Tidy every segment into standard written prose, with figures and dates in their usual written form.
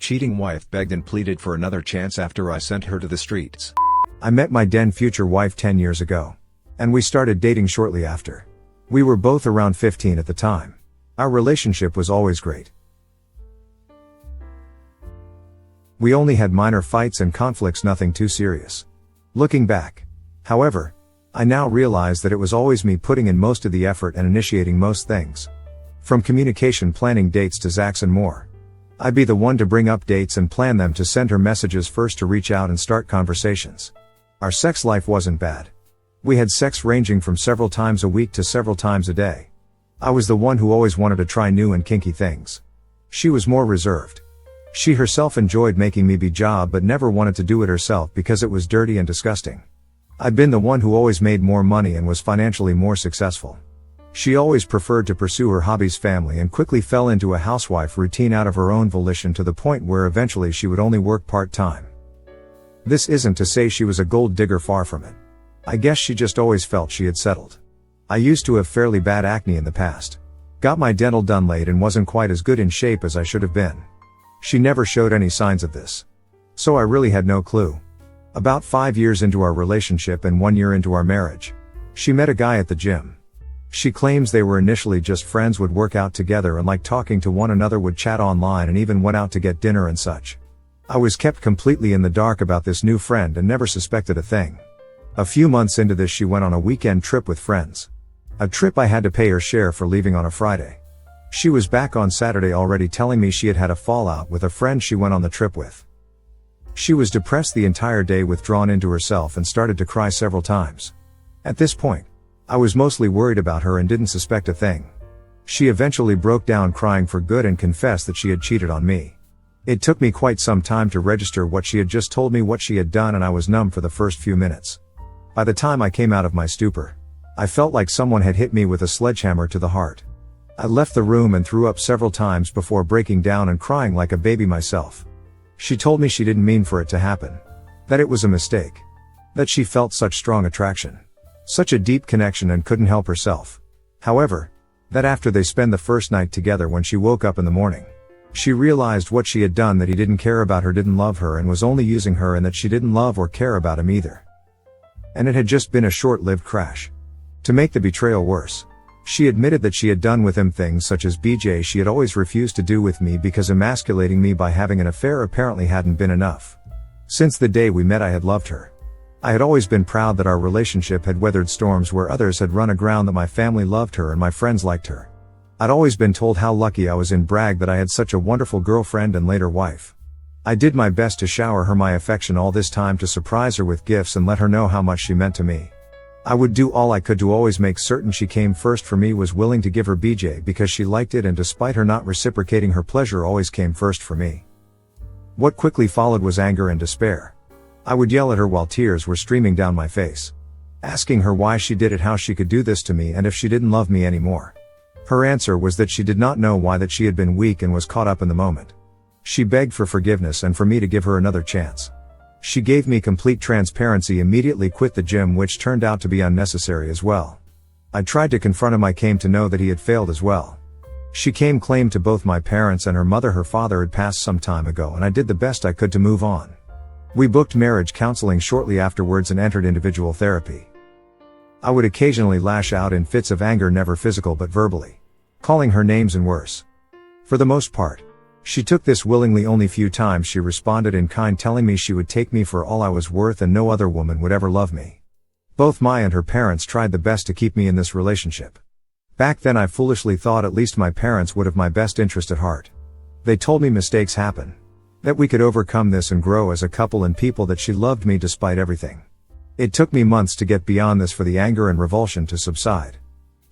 cheating wife begged and pleaded for another chance after I sent her to the streets. I met my then future wife 10 years ago. And we started dating shortly after. We were both around 15 at the time. Our relationship was always great. We only had minor fights and conflicts, nothing too serious. Looking back, however, I now realize that it was always me putting in most of the effort and initiating most things. From communication, planning dates to Zax and more. I'd be the one to bring up dates and plan them, to send her messages first, to reach out and start conversations. Our sex life wasn't bad. We had sex ranging from several times a week to several times a day. I was the one who always wanted to try new and kinky things. She was more reserved. She herself enjoyed making me be job but never wanted to do it herself because it was dirty and disgusting. I'd been the one who always made more money and was financially more successful. She always preferred to pursue her hobbies, family, and quickly fell into a housewife routine out of her own volition, to the point where eventually she would only work part-time. This isn't to say she was a gold digger, far from it. I guess she just always felt she had settled. I used to have fairly bad acne in the past. Got my dental done late and wasn't quite as good in shape as I should have been. She never showed any signs of this. So I really had no clue. About 5 years into our relationship and 1 year into our marriage, she met a guy at the gym. She claims they were initially just friends, would work out together and liked talking to one another, would chat online and even went out to get dinner and such. I was kept completely in the dark about this new friend and never suspected a thing. A few months into this, she went on a weekend trip with friends. A trip I had to pay her share for, leaving on a Friday. She was back on Saturday already, telling me she had had a fallout with a friend she went on the trip with. She was depressed the entire day, withdrawn into herself, and started to cry several times. At this point, I was mostly worried about her and didn't suspect a thing. She eventually broke down crying for good and confessed that she had cheated on me. It took me quite some time to register what she had just told me, what she had done, and I was numb for the first few minutes. By the time I came out of my stupor, I felt like someone had hit me with a sledgehammer to the heart. I left the room and threw up several times before breaking down and crying like a baby myself. She told me she didn't mean for it to happen. That it was a mistake. That she felt such strong attraction. Such a deep connection and couldn't help herself. However, that after they spent the first night together, when she woke up in the morning, she realized what she had done, that he didn't care about her, didn't love her, and was only using her, and that she didn't love or care about him either. And it had just been a short-lived crash. To make the betrayal worse, she admitted that she had done with him things such as BJ she had always refused to do with me, because emasculating me by having an affair apparently hadn't been enough. Since the day we met, I had loved her. I had always been proud that our relationship had weathered storms where others had run aground, that my family loved her and my friends liked her. I'd always been told how lucky I was, in brag, that I had such a wonderful girlfriend and later wife. I did my best to shower her my affection all this time, to surprise her with gifts and let her know how much she meant to me. I would do all I could to always make certain she came first for me, was willing to give her BJ because she liked it, and despite her not reciprocating, her pleasure always came first for me. What quickly followed was anger and despair. I would yell at her while tears were streaming down my face, asking her why she did it, how she could do this to me, and if she didn't love me anymore. Her answer was that she did not know why, that she had been weak and was caught up in the moment. She begged for forgiveness and for me to give her another chance. She gave me complete transparency, immediately quit the gym, which turned out to be unnecessary as well. I tried to confront him. I came to know that he had failed as well. She claimed to both my parents and her mother her father had passed some time ago, and I did the best I could to move on. We booked marriage counseling shortly afterwards and entered individual therapy. I would occasionally lash out in fits of anger, never physical but verbally, calling her names and worse. For the most part, she took this willingly. Only few times she responded in kind, telling me she would take me for all I was worth and no other woman would ever love me. Both my and her parents tried the best to keep me in this relationship. Back then I foolishly thought at least my parents would have my best interest at heart. They told me mistakes happen, that we could overcome this and grow as a couple and people, that she loved me despite everything. It took me months to get beyond this, for the anger and revulsion to subside.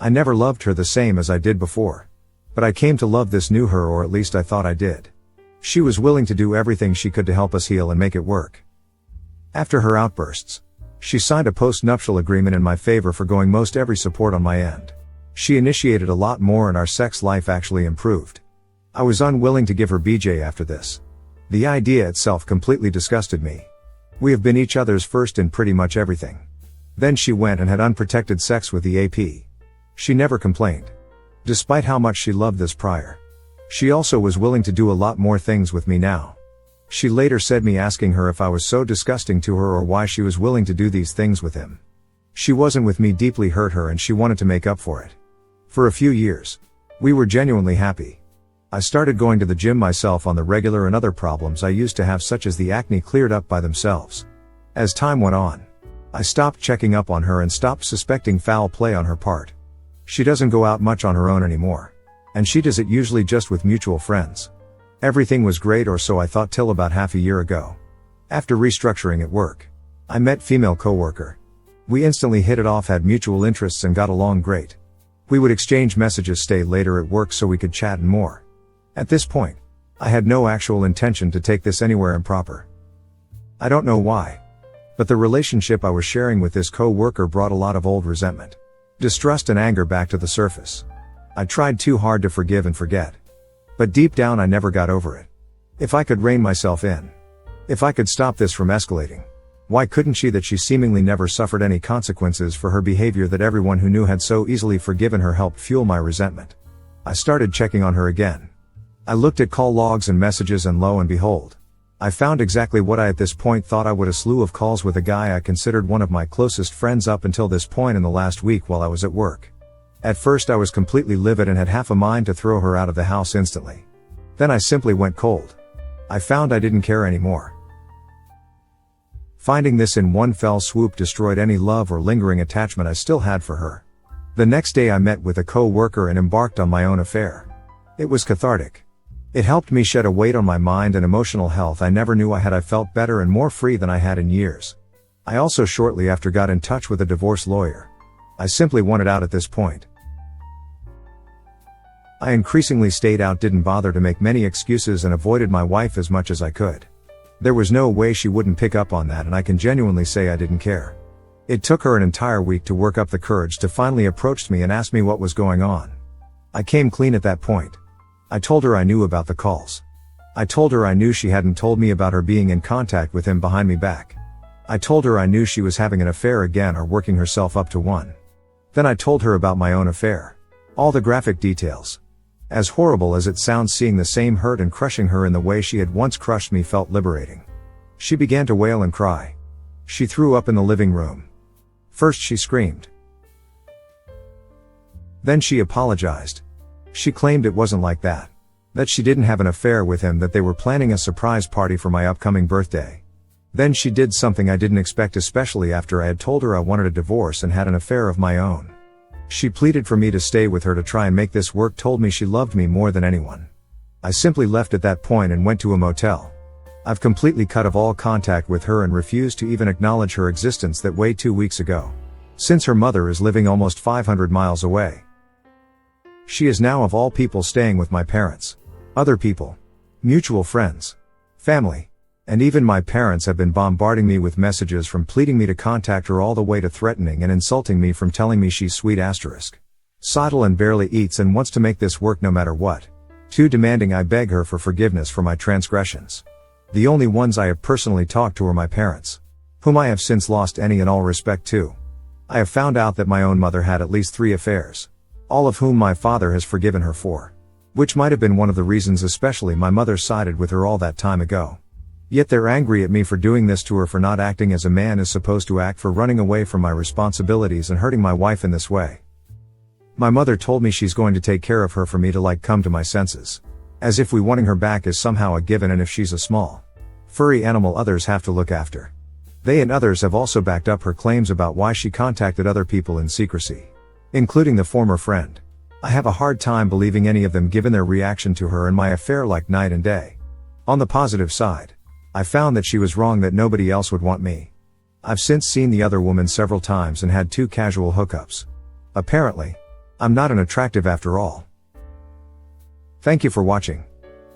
I never loved her the same as I did before. But I came to love this new her, or at least I thought I did. She was willing to do everything she could to help us heal and make it work. After her outbursts, she signed a post-nuptial agreement in my favor, forgoing most every support on my end. She initiated a lot more and our sex life actually improved. I was unwilling to give her BJ after this. The idea itself completely disgusted me. We have been each other's first in pretty much everything. Then she went and had unprotected sex with the AP. She never complained. Despite how much she loved this prior. She also was willing to do a lot more things with me now. She later said me asking her if I was so disgusting to her or why she was willing to do these things with him. She wasn't with me deeply hurt her and she wanted to make up for it. For a few years, we were genuinely happy. I started going to the gym myself on the regular and other problems I used to have such as the acne cleared up by themselves. As time went on, I stopped checking up on her and stopped suspecting foul play on her part. She doesn't go out much on her own anymore. And she does it usually just with mutual friends. Everything was great, or so I thought, till about half a year ago. After restructuring at work, I met female coworker. We instantly hit it off, had mutual interests and got along great. We would exchange messages, stay later at work so we could chat and more. At this point, I had no actual intention to take this anywhere improper. I don't know why, but the relationship I was sharing with this co-worker brought a lot of old resentment, distrust and anger back to the surface. I tried too hard to forgive and forget. But deep down I never got over it. If I could rein myself in, if I could stop this from escalating, why couldn't she, that she seemingly never suffered any consequences for her behavior that everyone who knew had so easily forgiven her, helped fuel my resentment. I started checking on her again. I looked at call logs and messages, and lo and behold, I found exactly what I at this point thought I would: a slew of calls with a guy I considered one of my closest friends up until this point in the last week while I was at work. At first I was completely livid and had half a mind to throw her out of the house instantly. Then I simply went cold. I found I didn't care anymore. Finding this in one fell swoop destroyed any love or lingering attachment I still had for her. The next day I met with a co-worker and embarked on my own affair. It was cathartic. It helped me shed a weight on my mind and emotional health I never knew I had. I felt better and more free than I had in years. I also shortly after got in touch with a divorce lawyer. I simply wanted out at this point. I increasingly stayed out, didn't bother to make many excuses, and avoided my wife as much as I could. There was no way she wouldn't pick up on that, and I can genuinely say I didn't care. It took her an entire week to work up the courage to finally approach me and ask me what was going on. I came clean at that point. I told her I knew about the calls. I told her I knew she hadn't told me about her being in contact with him behind me back. I told her I knew she was having an affair again or working herself up to one. Then I told her about my own affair. All the graphic details. As horrible as it sounds, seeing the same hurt and crushing her in the way she had once crushed me felt liberating. She began to wail and cry. She threw up in the living room. First she screamed. Then she apologized. She claimed it wasn't like that. That she didn't have an affair with him, that they were planning a surprise party for my upcoming birthday. Then she did something I didn't expect, especially after I had told her I wanted a divorce and had an affair of my own. She pleaded for me to stay with her to try and make this work, told me she loved me more than anyone. I simply left at that point and went to a motel. I've completely cut off all contact with her and refused to even acknowledge her existence that way 2 weeks ago. Since her mother is living almost 500 miles away. She is now of all people staying with my parents. Other people, mutual friends, family, and even my parents have been bombarding me with messages, from pleading me to contact her all the way to threatening and insulting me, from telling me she's sweet *sidle and barely eats and wants to make this work no matter what, to demanding I beg her for forgiveness for my transgressions. The only ones I have personally talked to are my parents, whom I have since lost any and all respect to. I have found out that my own mother had at least 3 affairs, all of whom my father has forgiven her for. Which might have been one of the reasons especially my mother sided with her all that time ago. Yet they're angry at me for doing this to her, for not acting as a man is supposed to act, for running away from my responsibilities and hurting my wife in this way. My mother told me she's going to take care of her for me to come to my senses. As if we wanting her back is somehow a given, and if she's a small, furry animal others have to look after. They and others have also backed up her claims about why she contacted other people in secrecy, including the former friend. I have a hard time believing any of them given their reaction to her and my affair like night and day. On the positive side, I found that she was wrong, that nobody else would want me. I've since seen the other woman several times and had 2 casual hookups. Apparently, I'm not an attractive after all. Thank you for watching.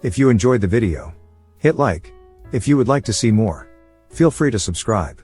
If you enjoyed the video, hit like. If you would like to see more, feel free to subscribe.